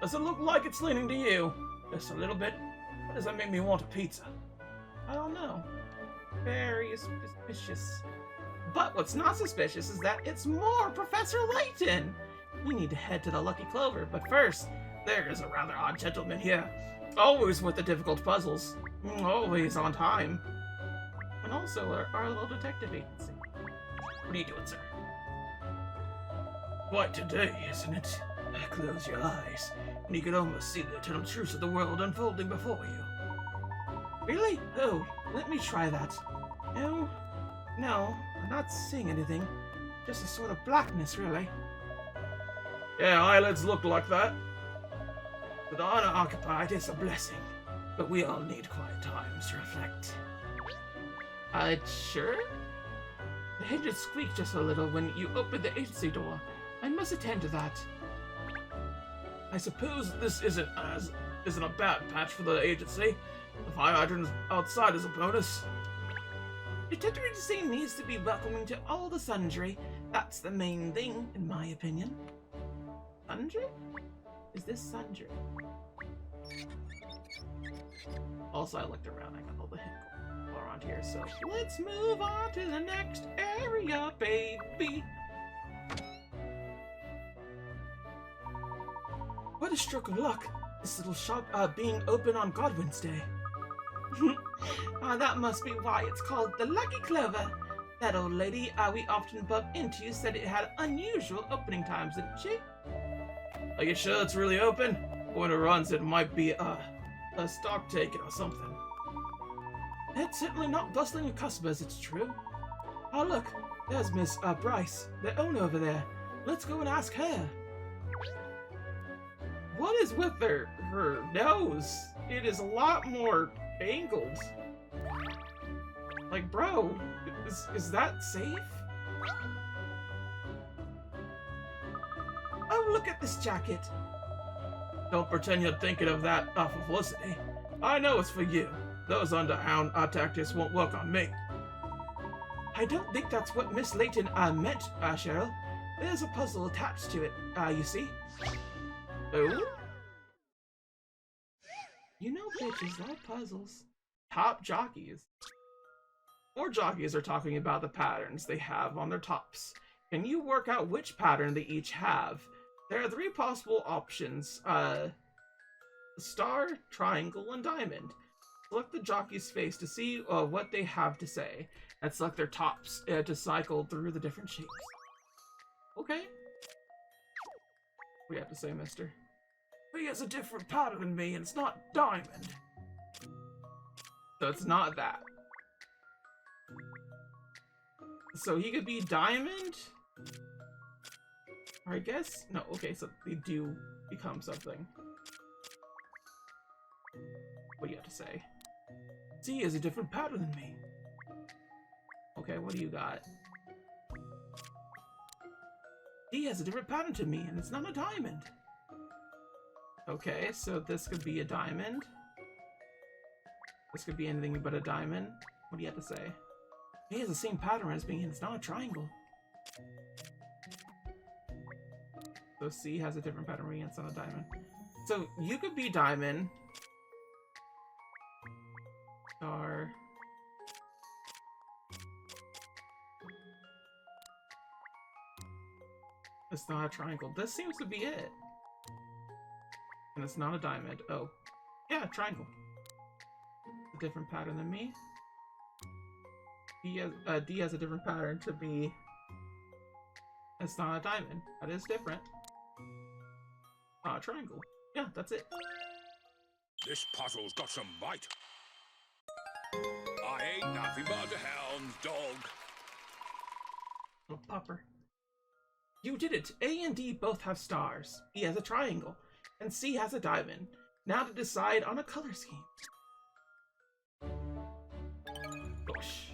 Does it look like it's leaning to you? Just a little bit? Why does that make me want a pizza? I don't know. Very suspicious. But what's not suspicious is that it's more Professor Layton! We need to head to the Lucky Clover, but first, there is a rather odd gentleman here. Always with the difficult puzzles. Always on time. And also our little detective agency. What are you doing, sir? Quite today, isn't it? Close your eyes, and you can almost see the eternal truths of the world unfolding before you. Really? Oh, let me try that. No, I'm not seeing anything. Just a sort of blackness, really. Yeah, eyelids look like that. With honor occupied, it's a blessing. But we all need quiet times to reflect. Sure? The hinges squeak just a little when you open the agency door. I must attend to that. I suppose this isn't a bad patch for the agency. The fire hydrant outside is a bonus. Detective agency needs to be welcoming to all the sundry. That's the main thing, in my opinion. Sundry? Is this sundry? Also, I looked around. I got all the hints around here, so let's move on to the next area, baby. What a stroke of luck! This little shop being open on Godwin's Day. That must be why it's called the Lucky Clover. That old lady we often bump into said it had unusual opening times, didn't she? Are you sure it's really open? When it runs, it might be a stock taken or something. It's certainly not bustling with customers, it's true. Oh look, there's Miss Bryce, the owner over there. Let's go and ask her. What is with her nose? It is a lot more angled. Like, bro, is that safe? Oh, look at this jacket. Don't pretend you're thinking of that for Felicity. I know it's for you. Those underhand tactics won't work on me. I don't think that's what Miss Layton meant, Cheryl. There's a puzzle attached to it, you see. Oh? You know, bitches love puzzles. Top jockeys. More jockeys are talking about the patterns they have on their tops. Can you work out which pattern they each have? There are 3 possible options. Star, triangle, and diamond. Select the jockey's face to see what they have to say, and select their tops to cycle through the different shapes. Okay. What do you have to say, mister? He has a different pattern than me, and it's not diamond. So it's not that. So he could be diamond? Or I guess? No, okay, so they do become something. What do you have to say? See, he has a different pattern than me. Okay, what do you got? He has a different pattern to me, and it's not a diamond. Okay, so this could be a diamond. This could be anything but a diamond. What do you have to say? He has the same pattern as me, and it's not a triangle. So C has a different pattern, and it's not a diamond. So you could be diamond. Star. It's not a triangle. This seems to be it. And it's not a diamond. Oh. Yeah, triangle. A different pattern than me. D has a different pattern to be. It's not a diamond. That is different. Triangle. Yeah, that's it. This puzzle's got some bite. I ain't nothing but a hound's dog. Little pupper. You did it! A and D both have stars. B has a triangle. And C has a diamond. Now to decide on a color scheme. Gosh.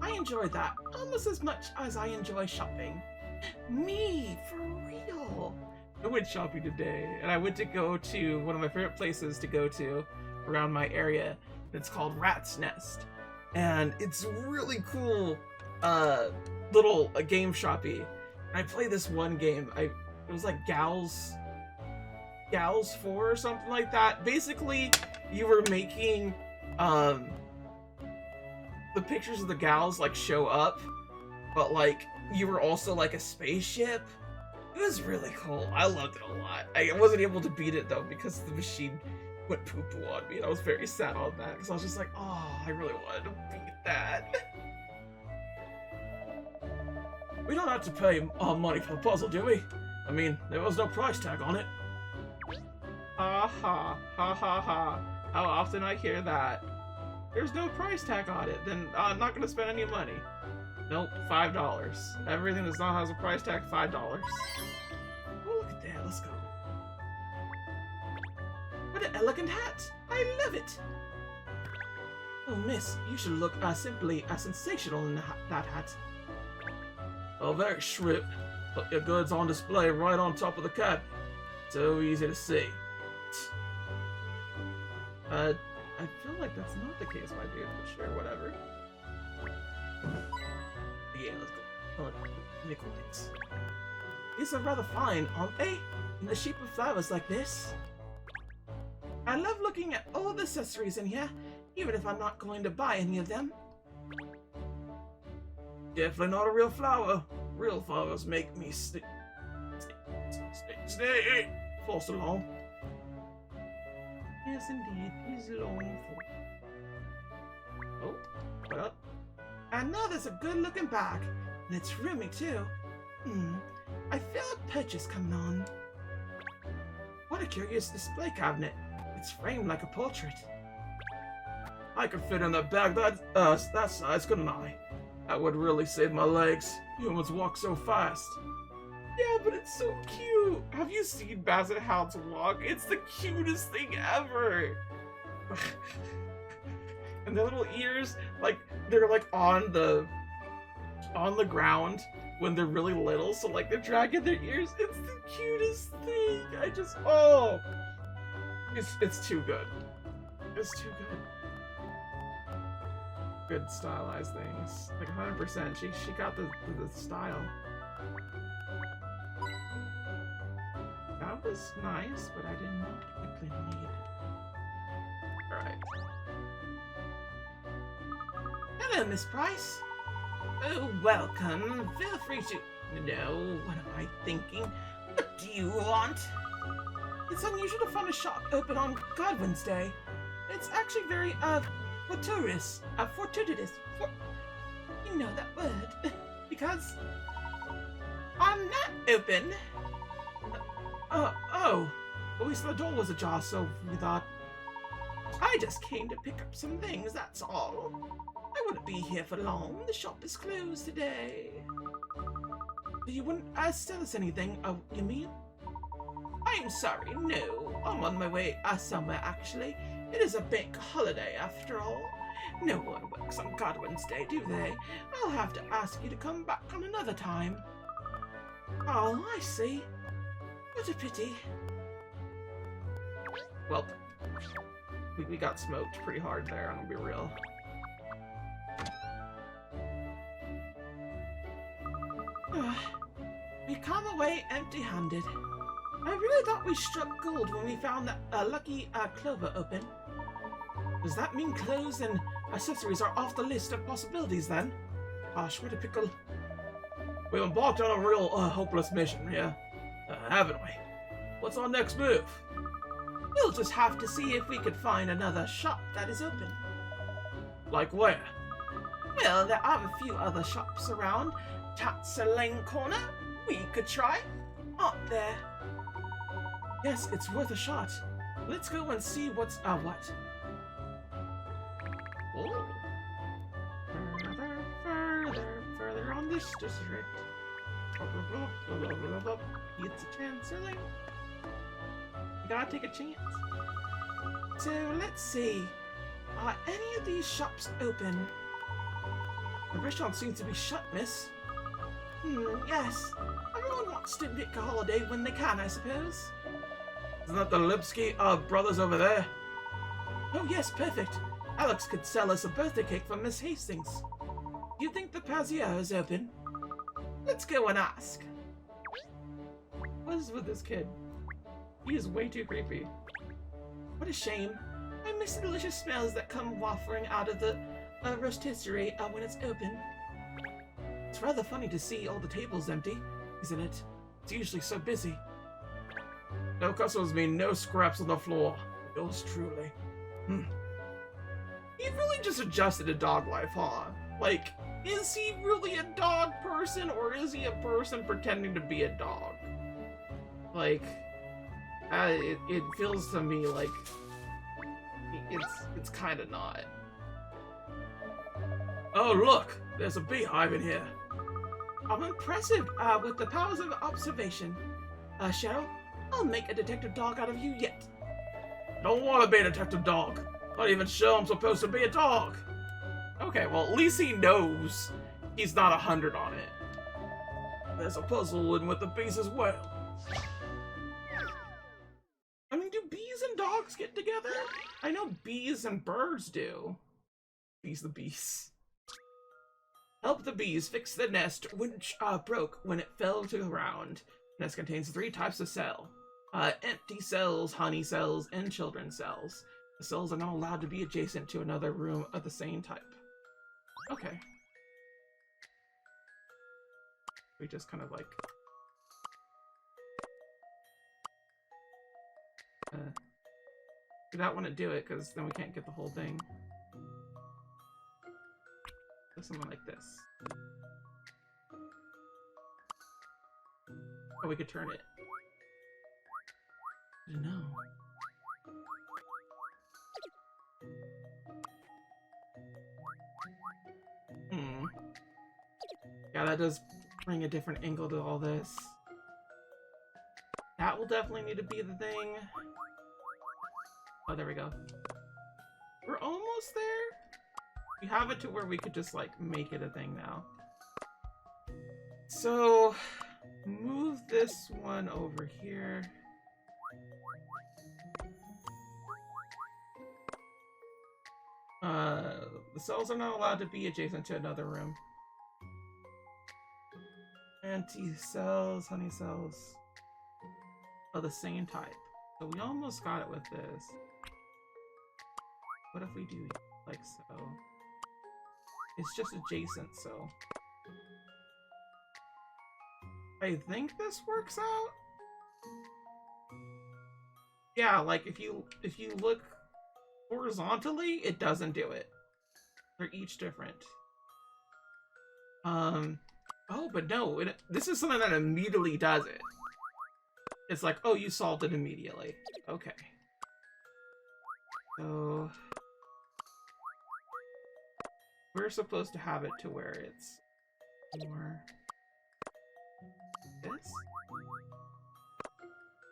I enjoyed that almost as much as I enjoy shopping. Me, for real. I went shopping today, and I went to go to one of my favorite places to go to around my area. It's called Rat's Nest. And it's really cool little game shoppy. And I played this one game. It was like Gals. gals for or something like that. Basically, you were making the pictures of the gals like show up, but like you were also like a spaceship. It was really cool. I loved it a lot. I wasn't able to beat it though because the machine went poo-poo on me, and I was very sad on that because I was just like, oh, I really wanted to beat that. We don't have to pay money for the puzzle, do we? I mean, there was no price tag on it. Ha ha, ha ha ha. How often I hear that. There's no price tag on it, then I'm not gonna spend any money. Nope, $5. Everything that not has a price tag, $5. Oh, look at that, let's go. What an elegant hat! I love it! Oh, miss, you should look simply sensational in that hat. Oh, very shrewd. Put your goods on display right on top of the cab. So easy to see. I feel like that's not the case, my dude, but sure, whatever. Yeah, let's go. Oh, nickel things. These are rather fine, aren't they? In the shape of flowers like this. I love looking at all the accessories in here, even if I'm not going to buy any of them. Definitely not a real flower. Real flowers make me stay force along. Yes, indeed, he's long for. Oh, what up? And now there's a good-looking bag, and it's roomy too. I feel a purchase coming on. What a curious display cabinet. It's framed like a portrait. I could fit in that bag that size, couldn't I? That would really save my legs. Humans walk so fast. Yeah, but it's so cute. Have you seen Basset Hound's walk? It's the cutest thing ever. And their little ears, like they're like on the ground when they're really little. So like they're dragging their ears. It's the cutest thing. It's too good. It's too good. Good stylized things, like 100%. She got the style. That was nice, but I did not particularly need it. All right. Hello, Miss Price. Oh, welcome. Feel free to. No, what am I thinking? What do you want? It's unusual to find a shop open on God Wednesday. It's actually very fortuitous. You know that word. Because I'm not open. Oh. At least the door was ajar, so we thought. I just came to pick up some things, that's all. I wouldn't be here for long. The shop is closed today. You wouldn't sell us anything, you mean? I'm sorry, no. I'm on my way somewhere, actually. It is a bank holiday, after all. No one works on God Wednesday, do they? I'll have to ask you to come back on another time. Oh, I see. What a pity. Well, we got smoked pretty hard there, I'm gonna be real. We come away empty-handed. I really thought we struck gold when we found that lucky clover open. Does that mean clothes and accessories are off the list of possibilities then? Gosh, what a pickle. We've embarked on a real hopeless mission here, haven't we? What's our next move? We'll just have to see if we could find another shop that is open. Like where? Well, there are a few other shops around. Tatsa Corner, we could try, aren't there? Yes, it's worth a shot. Let's go and see what's what. Oh. Further on this district. It's a chance, silly. You gotta take a chance. So let's see. Are any of these shops open? The restaurant seems to be shut, miss. Yes. Everyone wants to pick a holiday when they can, I suppose. Isn't that the Lipsky brothers over there? Oh yes, perfect. Alex could sell us a birthday cake for Miss Hastings. Do you think the Pazier is open? Let's go and ask. What is with this kid? He is way too creepy. What a shame. I miss the delicious smells that come wafting out of the rotisserie when it's open. It's rather funny to see all the tables empty, isn't it? It's usually so busy. No customers mean no scraps on the floor. Yours truly. He really just adjusted to dog life, huh? Like, is he really a dog person, or is he a person pretending to be a dog? Like, it feels to me like it's kind of not. Oh look, there's a beehive in here. I'm impressive with the powers of observation. Cheryl, I'll make a detective dog out of you yet. Don't want to be a detective dog. Not even sure I'm supposed to be a dog. Okay, well, at least he knows he's not 100 on it. There's a puzzle in with the bees as well. I mean, do bees and dogs get together? I know bees and birds do. Bees the bees. Help the bees fix the nest, which broke when it fell to the ground. The nest contains 3 types of cell. Empty cells, honey cells, and children's cells. The cells are not allowed to be adjacent to another room of the same type. Okay. We just kind of like... we don't want to do it, because then we can't get the whole thing. Do something like this. Oh, we could turn it. No. Yeah, that does bring a different angle to all this. That will definitely need to be the thing. Oh, there we go. We're almost there. We have it to where we could just, like, make it a thing now. So, move this one over here. The cells are not allowed to be adjacent to another room. Anti-cells, honey cells of the same type. So we almost got it with this. What if we do like so? It's just adjacent, so I think this works out. Yeah, like if you look horizontally, it doesn't do it. They're each different. Oh, but no, this is something that immediately does it. It's like, oh, you solved it immediately. Okay. So... we're supposed to have it to where it's more... this?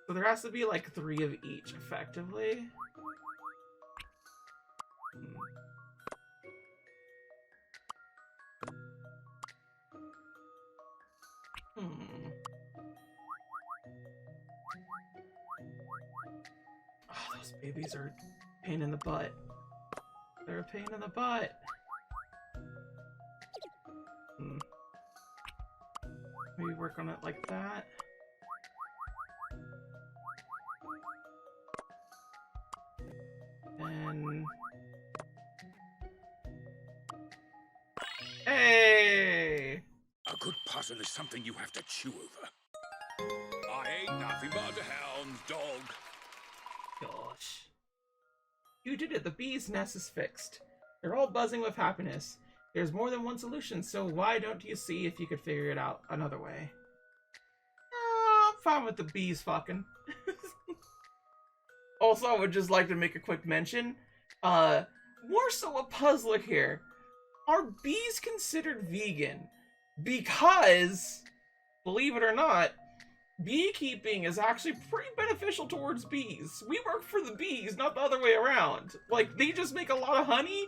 So there has to be like 3 of each, effectively. Oh, those babies are a pain in the butt. They're a pain in the butt. Maybe work on it like that. And... hey! A good puzzle is something you have to chew over. I ain't nothing but a hound's dog. Gosh. You did it. The bee's nest is fixed. They're all buzzing with happiness. There's more than one solution, so why don't you see if you could figure it out another way? I'm fine with the bees fucking. Also, I would just like to make a quick mention. More so a puzzler here. Are bees considered vegan? Because, believe it or not, beekeeping is actually pretty beneficial towards bees. We work for the bees, not the other way around. Like, they just make a lot of honey,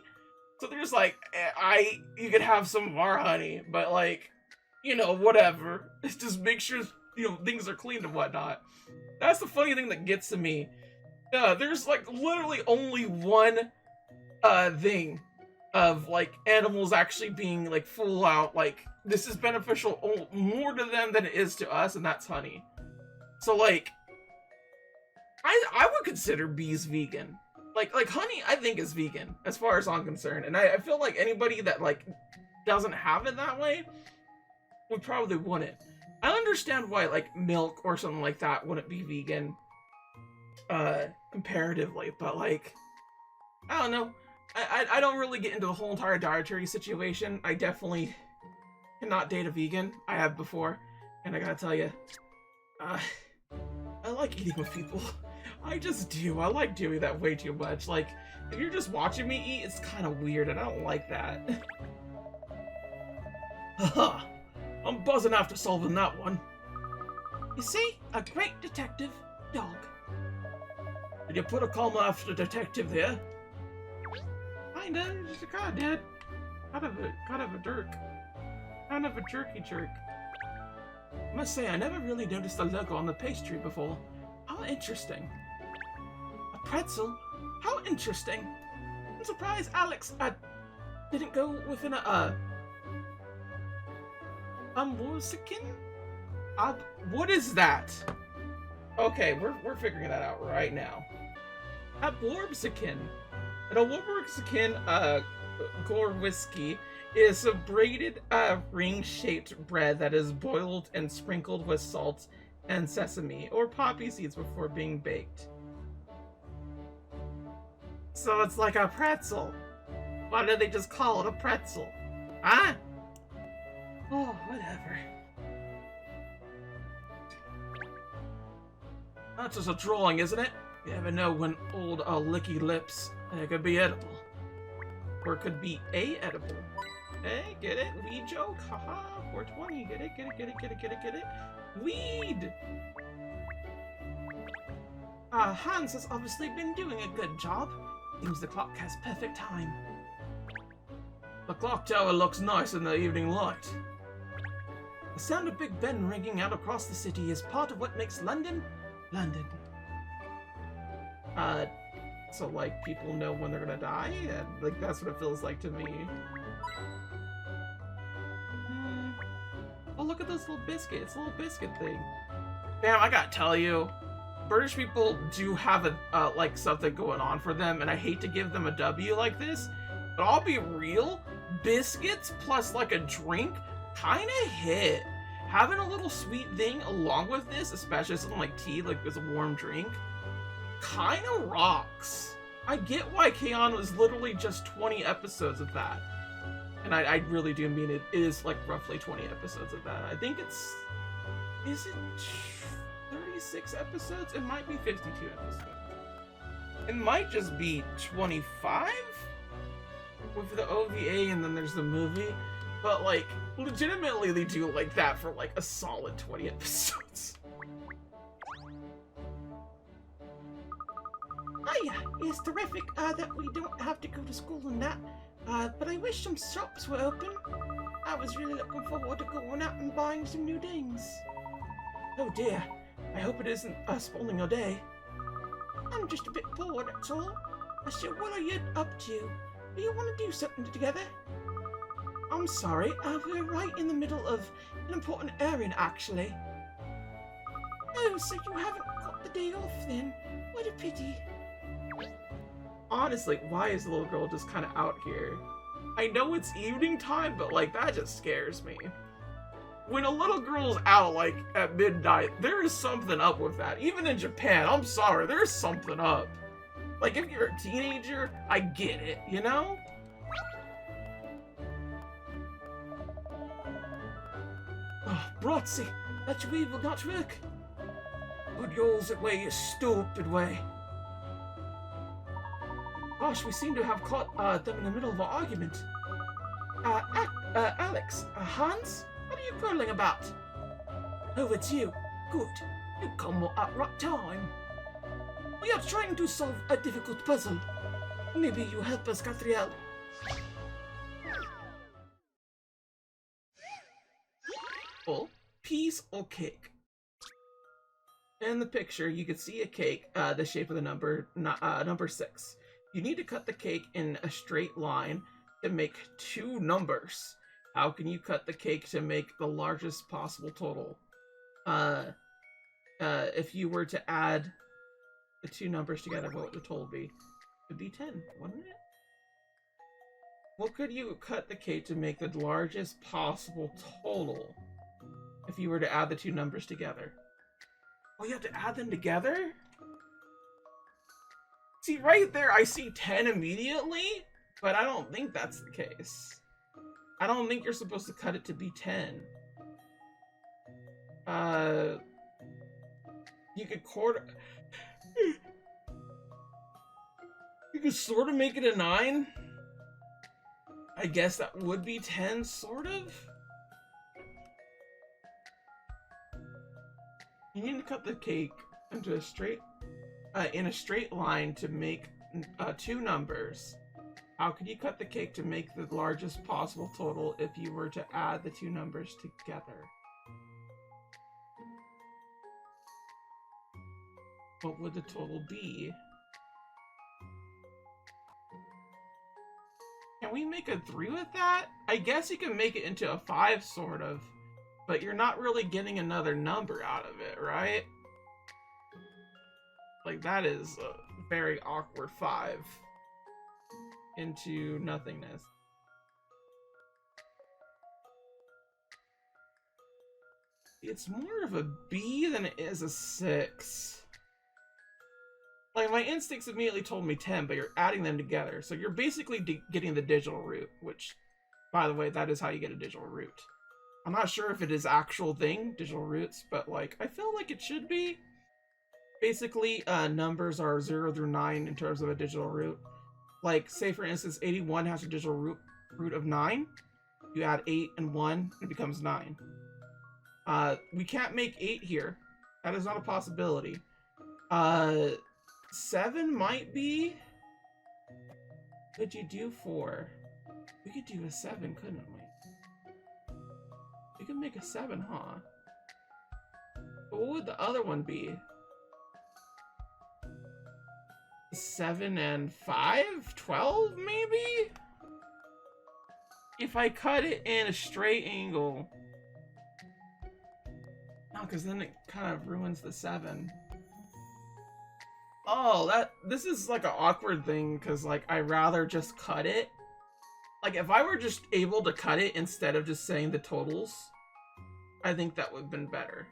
so they're just like, you can have some of our honey, but like, you know, whatever. Just make sure, you know, things are clean and whatnot. That's the funny thing that gets to me. There's like literally only one thing of like animals actually being like full out like this is beneficial more to them than it is to us, and that's honey. So like I would consider bees vegan. Like honey, I think is vegan as far as I'm concerned, and I feel like anybody that like doesn't have it that way would probably wouldn't. I understand why like milk or something like that wouldn't be vegan, comparatively, but like I don't know. I don't really get into the whole entire dietary situation. I definitely cannot date a vegan. I have before, and I gotta tell you, I like eating with people. I just do. I like doing that way too much. Like, if you're just watching me eat, it's kind of weird, and I don't like that. Haha! I'm buzzing after solving that one. You see? A great detective dog. Did you put a comma after detective there? Kinda. Just a kind of did. Kind of a jerk. Kind of a jerky jerk. I must say, I never really noticed the logo on the pastry before. How interesting. A pretzel? How interesting. I'm surprised Alex didn't go within a Amorsikin? What is that? Okay, we're figuring that out right now. Abworbsikin. An Abworbsikin Gorwhisky is a braided ring-shaped bread that is boiled and sprinkled with salt and sesame or poppy seeds before being baked. So it's like a pretzel. Why do they just call it a pretzel? Huh? Oh, whatever. That's just a drawing, isn't it? You never know when old licky lips, it could be edible. Or it could be edible. Hey, get it? Weed joke? Haha, 420. Get it? Weed! Hans has obviously been doing a good job. Seems the clock has perfect time. The clock tower looks nice in the evening light. The sound of Big Ben ringing out across the city is part of what makes London, London. So like people know when they're gonna die? And, like that's what it feels like to me. Oh, look at this little biscuit. It's a little biscuit thing. Damn, I gotta tell you, British people do have a, like something going on for them, and I hate to give them a W like this, but I'll be real, biscuits plus like a drink kinda hit. Having a little sweet thing along with this, especially something like tea, like as a warm drink, kinda rocks. I get why K-On! Was literally just 20 episodes of that. And I really do mean it is like roughly 20 episodes of that. I think it's... Is it 36 episodes? It might be 52 episodes. It might just be 25? With the OVA and then there's the movie. But like, legitimately they do like that for like a solid 20 episodes. Hiya! It's terrific that we don't have to go to school and that. But I wish some shops were open. I was really looking forward to going out and buying some new things. Oh dear, I hope it isn't spoiling your day. I'm just a bit bored, that's all. So what are you up to? Do you want to do something together? I'm sorry, we're right in the middle of an important errand, actually. Oh, so you haven't got the day off then? What a pity. Honestly, why is the little girl just kind of out here? I know it's evening time, but like that just scares me. When a little girl's out like at midnight, there is something up with that. Even in Japan, I'm sorry, there's something up. Like if you're a teenager, I get it, you know? Oh, Brotzy, that way will not work. Good yours that way, you stupid way. Gosh, we seem to have caught them in the middle of an argument. Alex, Hans, what are you quarreling about? Oh, it's you. Good. You come at right time. We are trying to solve a difficult puzzle. Maybe you help us, Katrielle. Oh, piece or cake? In the picture, you can see a cake, the shape of the number 6. You need to cut the cake in a straight line to make 2 numbers. How can you cut the cake to make the largest possible total? If you were to add the two numbers together, what would the total be? It'd be 10, wouldn't it? What could you cut the cake to make the largest possible total if you were to add the two numbers together? Oh, you have to add them together? See, right there, I see 10 immediately, but I don't think that's the case. I don't think you're supposed to cut it to be 10. You could You could sort of make it a 9. I guess that would be 10, sort of. You need to cut the cake into a straight, in a straight line to make two numbers. How could you cut the cake to make the largest possible total if you were to add the two numbers together? What would the total be? Can we make a 3 with that? I guess you can make it into a 5, sort of. But you're not really getting another number out of it, right? Like, that is a very awkward 5 into nothingness. It's more of a B than it is a 6. Like, my instincts immediately told me 10, but you're adding them together. So you're basically getting the digital root, which, by the way, that is how you get a digital root. I'm not sure if it is actual thing, digital roots, but, like, I feel like it should be. Basically, numbers are 0 through 9 in terms of a digital root. Like, say, for instance, 81 has a digital root of 9. You add 8 and 1, it becomes 9. We can't make 8 here. That is not a possibility. 7 might be. What could you do 4? We could do a 7, couldn't we? We could make a 7, huh? But what would the other one be? 7 and 5? 12, maybe? If I cut it in a straight angle. No, because then it kind of ruins the 7. Oh, this is like an awkward thing, because, like, I'd rather just cut it. Like, if I were just able to cut it instead of just saying the totals, I think that would have been better.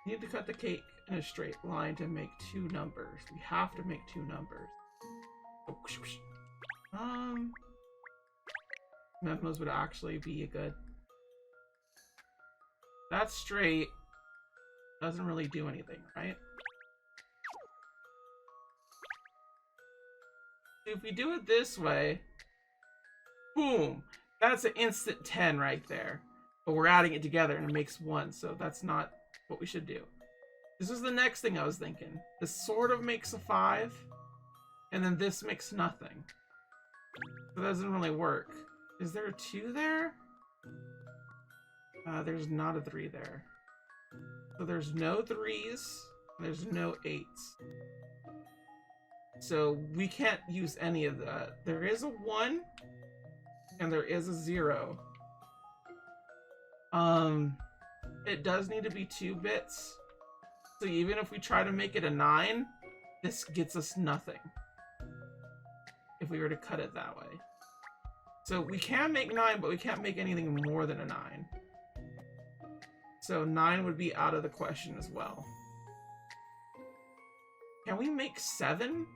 You need to cut the cake in a straight line to make 2 numbers. We have to make 2 numbers. Memos would actually be a good. That's straight. Doesn't really do anything, right? If we do it this way, boom, that's an instant 10 right there. But we're adding it together and it makes 1, so that's not what we should do. This is the next thing I was thinking. This sort of makes a 5, and then this makes nothing. So that doesn't really work. Is there a 2 there? There's not a 3 there. So there's no 3s, there's no 8s. So we can't use any of that. There is a 1, and there is a 0. It does need to be 2 bits. So even if we try to make it a 9, this gets us nothing. If we were to cut it that way. So we can make 9, but we can't make anything more than a 9. So 9 would be out of the question as well. Can we make 7?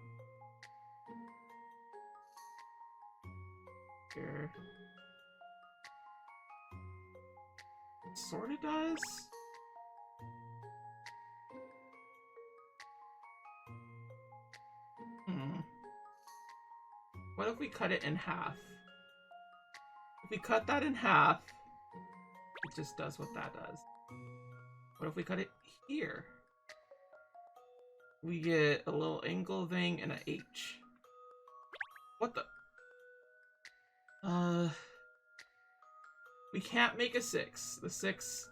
Here. Sorta does. What if we cut it in half? If we cut that in half, it just does what that does. What if we cut it here? We get a little angle thing and an H. What the? We can't make a 6. The 6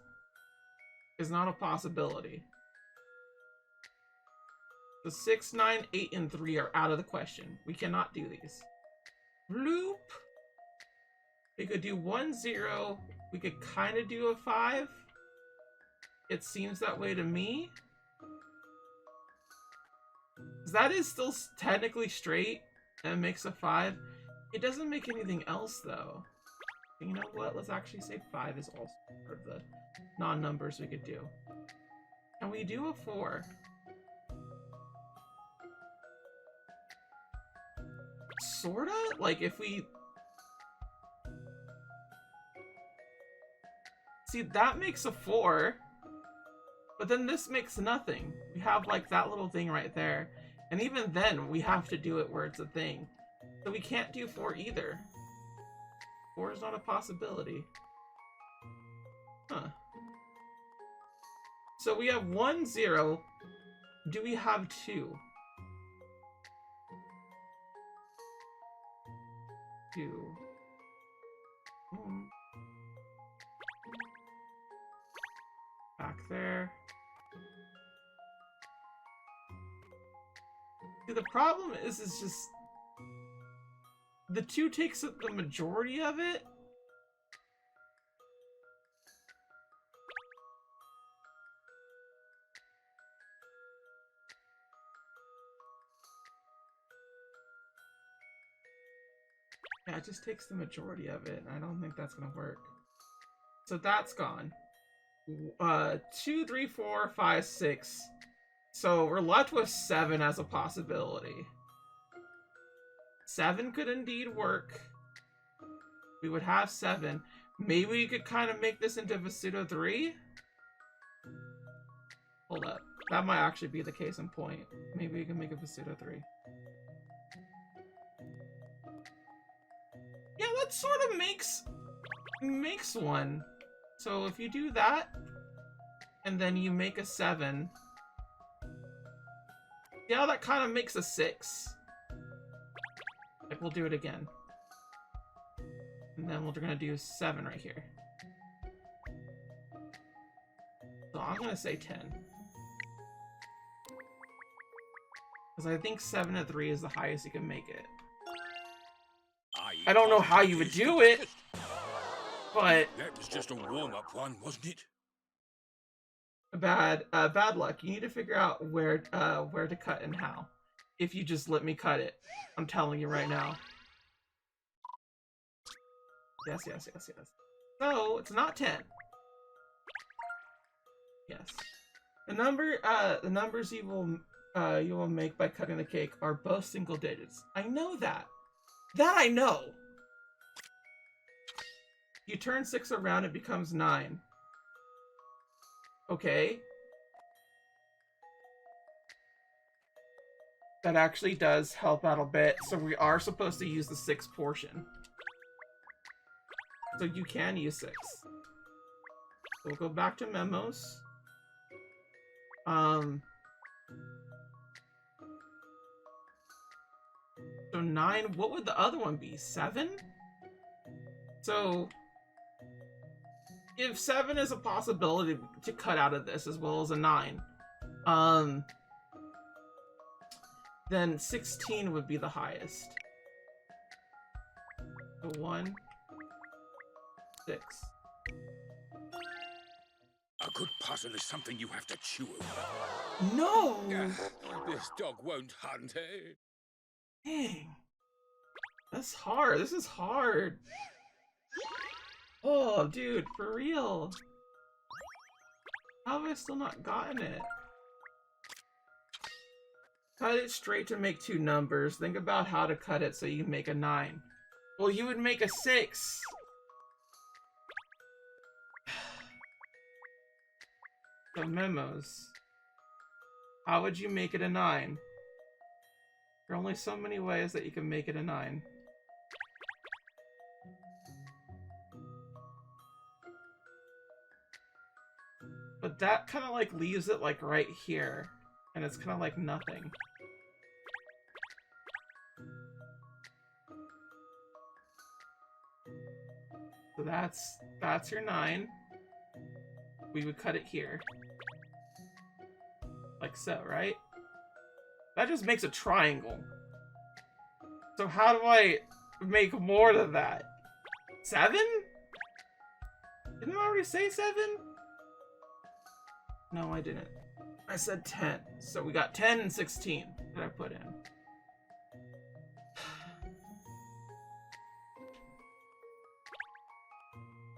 is not a possibility. The 6, 9, 8, and 3 are out of the question. We cannot do these. Bloop. We could do 1, 0. We could kind of do a 5. It seems that way to me. That is still technically straight and makes a 5. It doesn't make anything else, though. You know what? Let's actually say 5 is also part of the non-numbers we could do. Can we do a 4? Sorta? Like, if we... See, that makes a 4. But then this makes nothing. We have, like, that little thing right there. And even then, we have to do it where it's a thing. So we can't do 4 either. 4 is not a possibility. Huh. So we have 1, 0. Do we have 2? 2. Back there. See, the problem is just... The 2 takes up the majority of it. Yeah, it just takes the majority of it, and I don't think that's gonna work. So that's gone. 2, 3, 4, 5, 6. So we're left with 7 as a possibility. 7 could indeed work. We would have 7. Maybe we could kind of make this into a pseudo 3? Hold up. That might actually be the case in point. Maybe we can make it a pseudo 3. Yeah, that sort of makes one. So if you do that, and then you make a 7, yeah, that kind of makes a 6. Like, we'll do it again. And then we're gonna do 7 right here. So I'm gonna say 10. Because I think 7 and 3 is the highest you can make it. I don't know how you would do it, but... That was just a warm-up one, wasn't it? Bad luck. You need to figure out where to cut and how. If you just let me cut it. I'm telling you right now. Yes. So, it's not 10. Yes. The numbers you will make by cutting the cake are both single digits. I know that. That I know! You turn 6 around, it becomes 9. Okay. That actually does help out a bit, so we are supposed to use the 6 portion. So you can use 6. We'll go back to memos. So 9, what would the other one be? 7? So if 7 is a possibility to cut out of this as well as a 9, then 16 would be the highest. So 1, 6. A good puzzle is something you have to chew over. No! This dog won't hunt, eh? Dang. That's hard. This is hard. Oh, dude, for real. How have I still not gotten it? Cut it straight to make 2 numbers. Think about how to cut it so you can make a 9. Well, you would make a 6. So memos. How would you make it a 9? There are only so many ways that you can make it a 9. But that kind of like leaves it like right here. And it's kind of like nothing. So that's your 9. We would cut it here. Like so, right? That just makes a triangle. So how do I make more than that? 7? Didn't I already say 7? No, I didn't. I said 10. So we got 10 and 16 that I put in.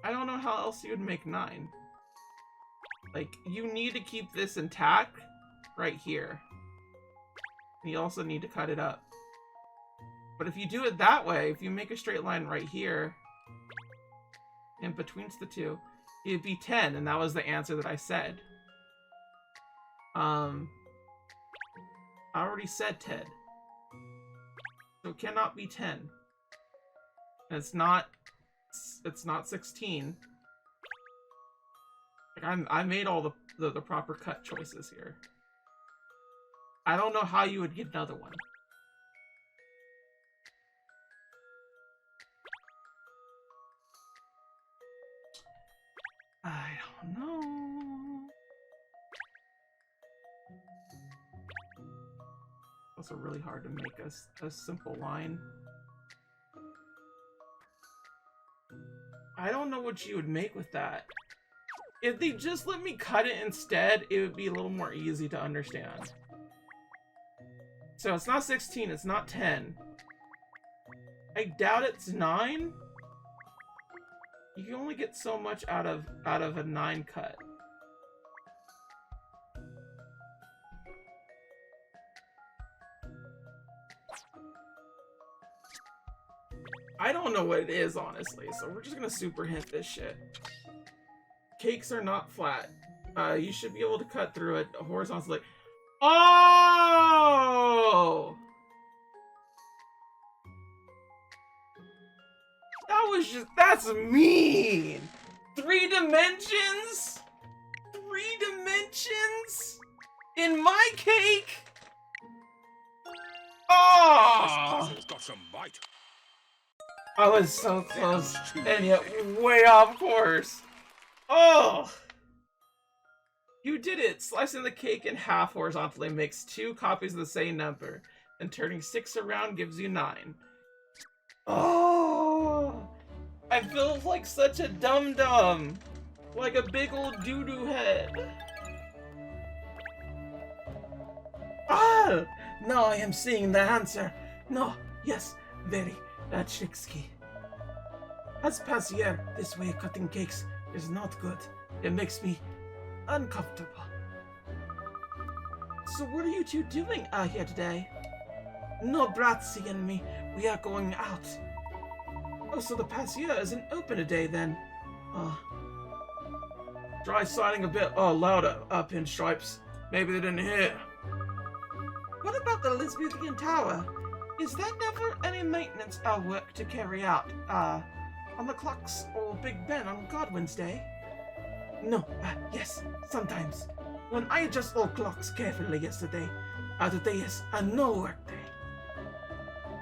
I don't know how else you would make 9. Like, you need to keep this intact right here. And you also need to cut it up. But if you do it that way, if you make a straight line right here, in between the two, it'd be 10, and that was the answer that I said. I already said 10. So it cannot be 10. And it's not 16. Like, I made all the proper cut choices here. I don't know how you would get another one. I don't know. Also really hard to make a simple line. I don't know what you would make with that. If they just let me cut it instead, it would be a little more easy to understand. So it's not 16, it's not 10. I doubt it's 9. You can only get so much out of a 9 cut. I don't know what it is, honestly, so we're just gonna super hint this shit. Cakes are not flat. You should be able to cut through it horizontally. Oh! That's mean! 3 dimensions? 3 dimensions? In my cake? Oh! This puzzle's got some bite. I was so close, and yet way off course. Oh! You did it! Slicing the cake in half horizontally makes 2 copies of the same number, and turning 6 around gives you 9. Oh! I feel like such a dum-dum. Like a big old doo-doo head. Ah! Now I am seeing the answer. No, yes, very tricky. As passier, this way cutting cakes is not good. It makes me uncomfortable. So what are you two doing out here today? No, Bratzy and me, we are going out. Oh, so the passier isn't open today then? Try signing a bit louder, Pinstripes. Maybe they didn't hear. What about the Elizabethan Tower? Is there never any maintenance work to carry out, on the clocks or Big Ben on God Wednesday? No, yes, sometimes. When I adjust all clocks carefully yesterday, today is a no work day.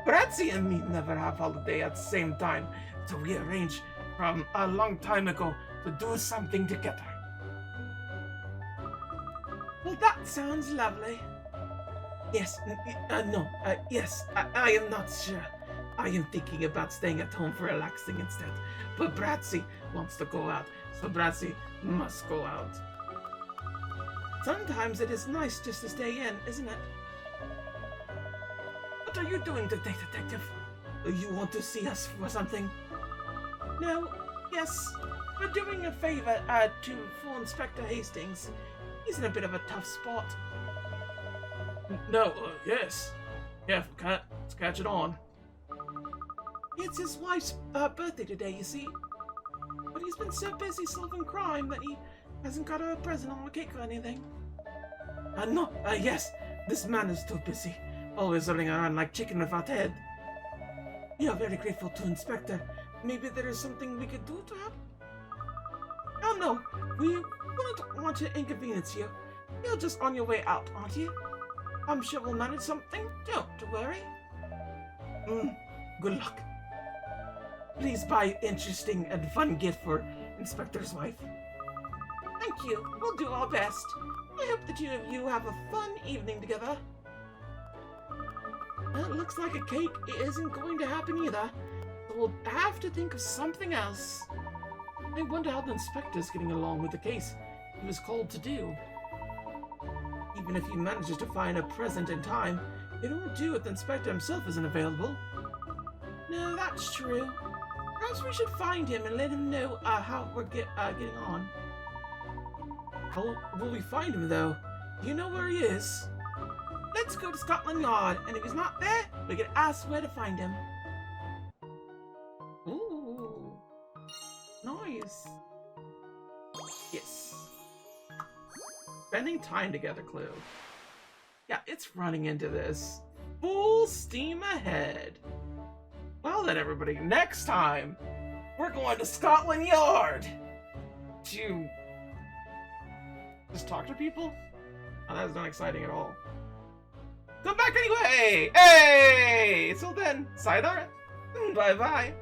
Bratzy and me never have holiday at the same time, so we arranged from a long time ago to do something together. Well, that sounds lovely. Yes, yes, I am not sure. I am thinking about staying at home for relaxing instead. But Bratzy wants to go out, so Bratzy must go out. Sometimes it is nice just to stay in, isn't it? What are you doing today, Detective? Do you want to see us for something? No, yes. We're doing a favor for Inspector Hastings. He's in a bit of a tough spot. No, yes. Careful, cat. Let's catch it on. It's his wife's birthday today, you see. But he's been so busy solving crime that he hasn't got her a present or a cake or anything. No, yes. This man is too busy. Always running around like chicken without head. We are very grateful to Inspector. Maybe there is something we could do to help? Oh no, we wouldn't want to inconvenience you. You're just on your way out, aren't you? I'm sure we'll manage something. Don't worry. Good luck. Please buy interesting and fun gift for Inspector's wife. Thank you. We'll do our best. I hope the two of you have a fun evening together. It looks like a cake isn't going to happen either. So we'll have to think of something else. I wonder how the inspector's getting along with the case he was called to do. Even if he manages to find a present in time, it won't do if the inspector himself isn't available. No, that's true. Perhaps we should find him and let him know how we're getting on. How will we find him, though? Do you know where he is? Let's go to Scotland Yard, and if he's not there, we can ask where to find him. Ooh. Nice. Yes. Spending time together clue. Yeah, it's running into this. Full steam ahead. Well then, everybody, next time, we're going to Scotland Yard to just talk to people? Oh, that was not exciting at all. Come back anyway! Hey! So then, sayonara. Bye-bye.